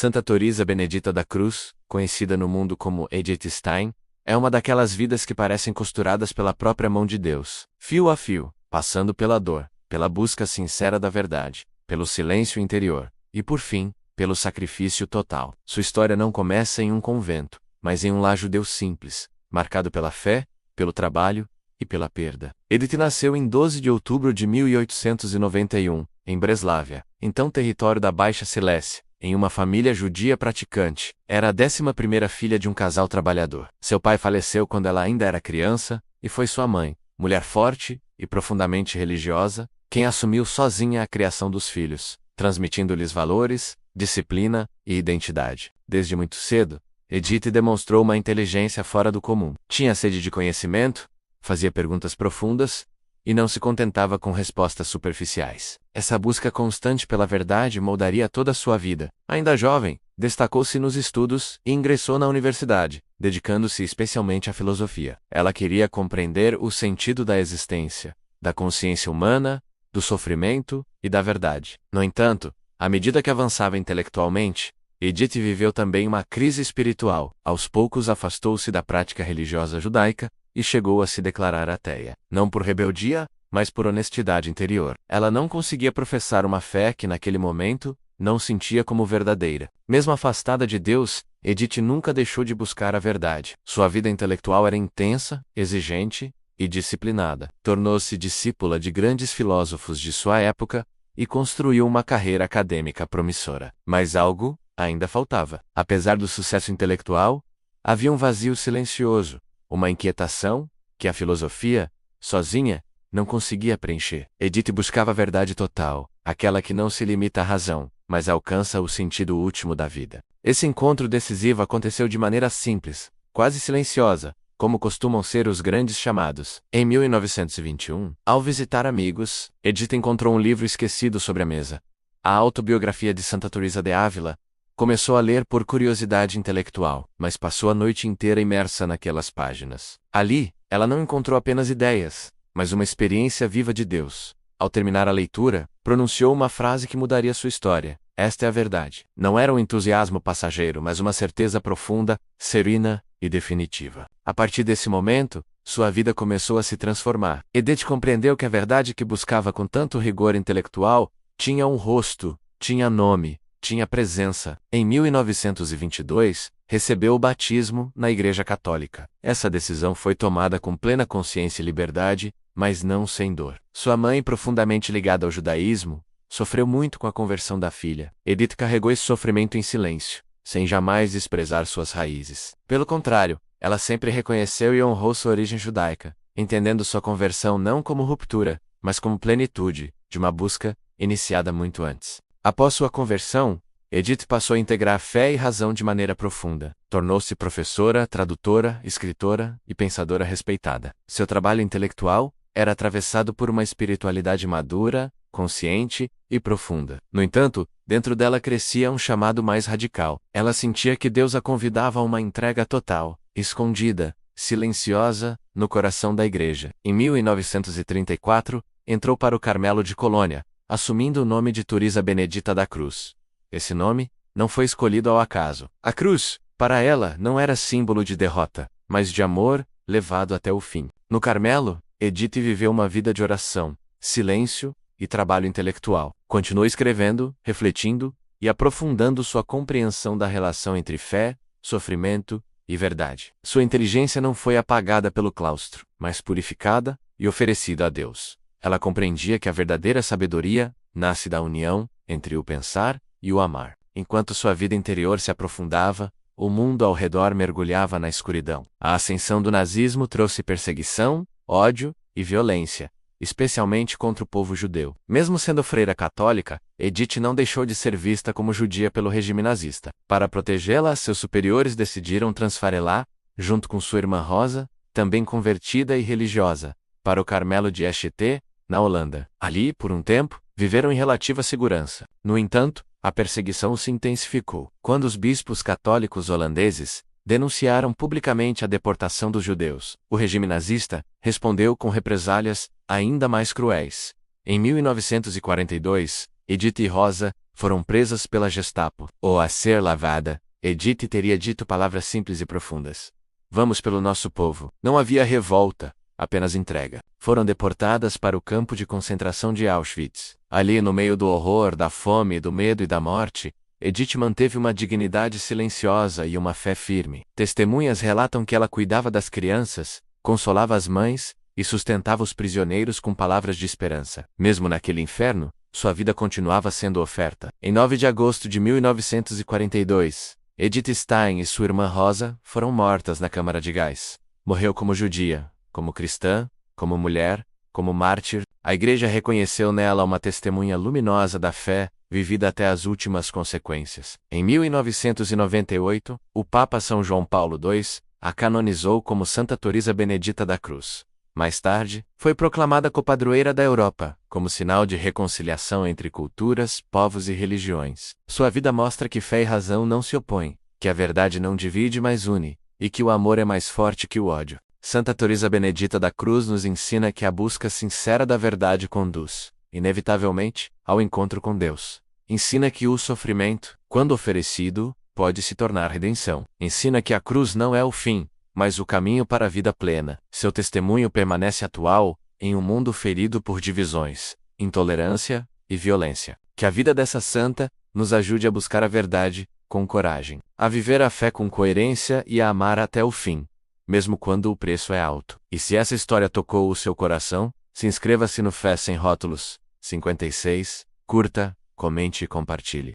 Santa Teresa Benedita da Cruz, conhecida no mundo como Edith Stein, é uma daquelas vidas que parecem costuradas pela própria mão de Deus, fio a fio, passando pela dor, pela busca sincera da verdade, pelo silêncio interior, e por fim, pelo sacrifício total. Sua história não começa em um convento, mas em um lar judeu simples, marcado pela fé, pelo trabalho e pela perda. Edith nasceu em 12 de outubro de 1891, em Breslávia, então território da Baixa Silésia, em uma família judia praticante. Era a 11ª filha de um casal trabalhador. Seu pai faleceu quando ela ainda era criança, e foi sua mãe, mulher forte e profundamente religiosa, quem assumiu sozinha a criação dos filhos, transmitindo-lhes valores, disciplina e identidade. Desde muito cedo, Edith demonstrou uma inteligência fora do comum. Tinha sede de conhecimento, fazia perguntas profundas e não se contentava com respostas superficiais. Essa busca constante pela verdade moldaria toda a sua vida. Ainda jovem, destacou-se nos estudos e ingressou na universidade, dedicando-se especialmente à filosofia. Ela queria compreender o sentido da existência, da consciência humana, do sofrimento e da verdade. No entanto, à medida que avançava intelectualmente, Edith viveu também uma crise espiritual. Aos poucos afastou-se da prática religiosa judaica e chegou a se declarar ateia. Não por rebeldia, mas por honestidade interior. Ela não conseguia professar uma fé que naquele momento não sentia como verdadeira. Mesmo afastada de Deus, Edith nunca deixou de buscar a verdade. Sua vida intelectual era intensa, exigente e disciplinada. Tornou-se discípula de grandes filósofos de sua época e construiu uma carreira acadêmica promissora. Mas algo ainda faltava. Apesar do sucesso intelectual, havia um vazio silencioso, uma inquietação que a filosofia, sozinha, não conseguia preencher. Edith buscava a verdade total, aquela que não se limita à razão, mas alcança o sentido último da vida. Esse encontro decisivo aconteceu de maneira simples, quase silenciosa, como costumam ser os grandes chamados. Em 1921, ao visitar amigos, Edith encontrou um livro esquecido sobre a mesa. A autobiografia de Santa Teresa de Ávila. Começou a ler por curiosidade intelectual, mas passou a noite inteira imersa naquelas páginas. Ali, ela não encontrou apenas ideias, mas uma experiência viva de Deus. Ao terminar a leitura, pronunciou uma frase que mudaria sua história. Esta é a verdade. Não era um entusiasmo passageiro, mas uma certeza profunda, serena e definitiva. A partir desse momento, sua vida começou a se transformar. Edith compreendeu que a verdade que buscava com tanto rigor intelectual tinha um rosto, tinha nome, tinha presença. Em 1922, recebeu o batismo na Igreja Católica. Essa decisão foi tomada com plena consciência e liberdade, mas não sem dor. Sua mãe, profundamente ligada ao judaísmo, sofreu muito com a conversão da filha. Edith carregou esse sofrimento em silêncio, sem jamais desprezar suas raízes. Pelo contrário, ela sempre reconheceu e honrou sua origem judaica, entendendo sua conversão não como ruptura, mas como plenitude de uma busca iniciada muito antes. Após sua conversão, Edith passou a integrar fé e razão de maneira profunda. Tornou-se professora, tradutora, escritora e pensadora respeitada. Seu trabalho intelectual era atravessado por uma espiritualidade madura, consciente e profunda. No entanto, dentro dela crescia um chamado mais radical. Ela sentia que Deus a convidava a uma entrega total, escondida, silenciosa, no coração da Igreja. Em 1934, entrou para o Carmelo de Colônia, assumindo o nome de Teresa Benedita da Cruz. Esse nome não foi escolhido ao acaso. A cruz, para ela, não era símbolo de derrota, mas de amor, levado até o fim. No Carmelo, Edith viveu uma vida de oração, silêncio e trabalho intelectual. Continuou escrevendo, refletindo e aprofundando sua compreensão da relação entre fé, sofrimento e verdade. Sua inteligência não foi apagada pelo claustro, mas purificada e oferecida a Deus. Ela compreendia que a verdadeira sabedoria nasce da união entre o pensar e o amar. Enquanto sua vida interior se aprofundava, o mundo ao redor mergulhava na escuridão. A ascensão do nazismo trouxe perseguição, ódio e violência, especialmente contra o povo judeu. Mesmo sendo freira católica, Edith não deixou de ser vista como judia pelo regime nazista. Para protegê-la, seus superiores decidiram transfarelá, junto com sua irmã Rosa, também convertida e religiosa, para o Carmelo de Eschte, na Holanda. Ali, por um tempo, viveram em relativa segurança. No entanto, a perseguição se intensificou. Quando os bispos católicos holandeses denunciaram publicamente a deportação dos judeus, o regime nazista respondeu com represálias ainda mais cruéis. Em 1942, Edith e Rosa foram presas pela Gestapo. Ou, a ser lavada, Edith teria dito palavras simples e profundas. Vamos pelo nosso povo. Não havia revolta, apenas entrega. Foram deportadas para o campo de concentração de Auschwitz. Ali, no meio do horror, da fome, do medo e da morte, Edith manteve uma dignidade silenciosa e uma fé firme. Testemunhas relatam que ela cuidava das crianças, consolava as mães e sustentava os prisioneiros com palavras de esperança. Mesmo naquele inferno, sua vida continuava sendo oferta. Em 9 de agosto de 1942, Edith Stein e sua irmã Rosa foram mortas na câmara de gás. Morreu como judia, como cristã, como mulher, como mártir. A Igreja reconheceu nela uma testemunha luminosa da fé, vivida até as últimas consequências. Em 1998, o Papa São João Paulo II a canonizou como Santa Teresa Benedita da Cruz. Mais tarde, foi proclamada copadroeira da Europa, como sinal de reconciliação entre culturas, povos e religiões. Sua vida mostra que fé e razão não se opõem, que a verdade não divide mas une, e que o amor é mais forte que o ódio. Santa Teresa Benedita da Cruz nos ensina que a busca sincera da verdade conduz, inevitavelmente, ao encontro com Deus. Ensina que o sofrimento, quando oferecido, pode se tornar redenção. Ensina que a cruz não é o fim, mas o caminho para a vida plena. Seu testemunho permanece atual, em um mundo ferido por divisões, intolerância e violência. Que a vida dessa santa nos ajude a buscar a verdade, com coragem, a viver a fé com coerência e a amar até o fim, mesmo quando o preço é alto. E se essa história tocou o seu coração, se inscreva-se no Fé Sem Rótulos 56, curta, comente e compartilhe.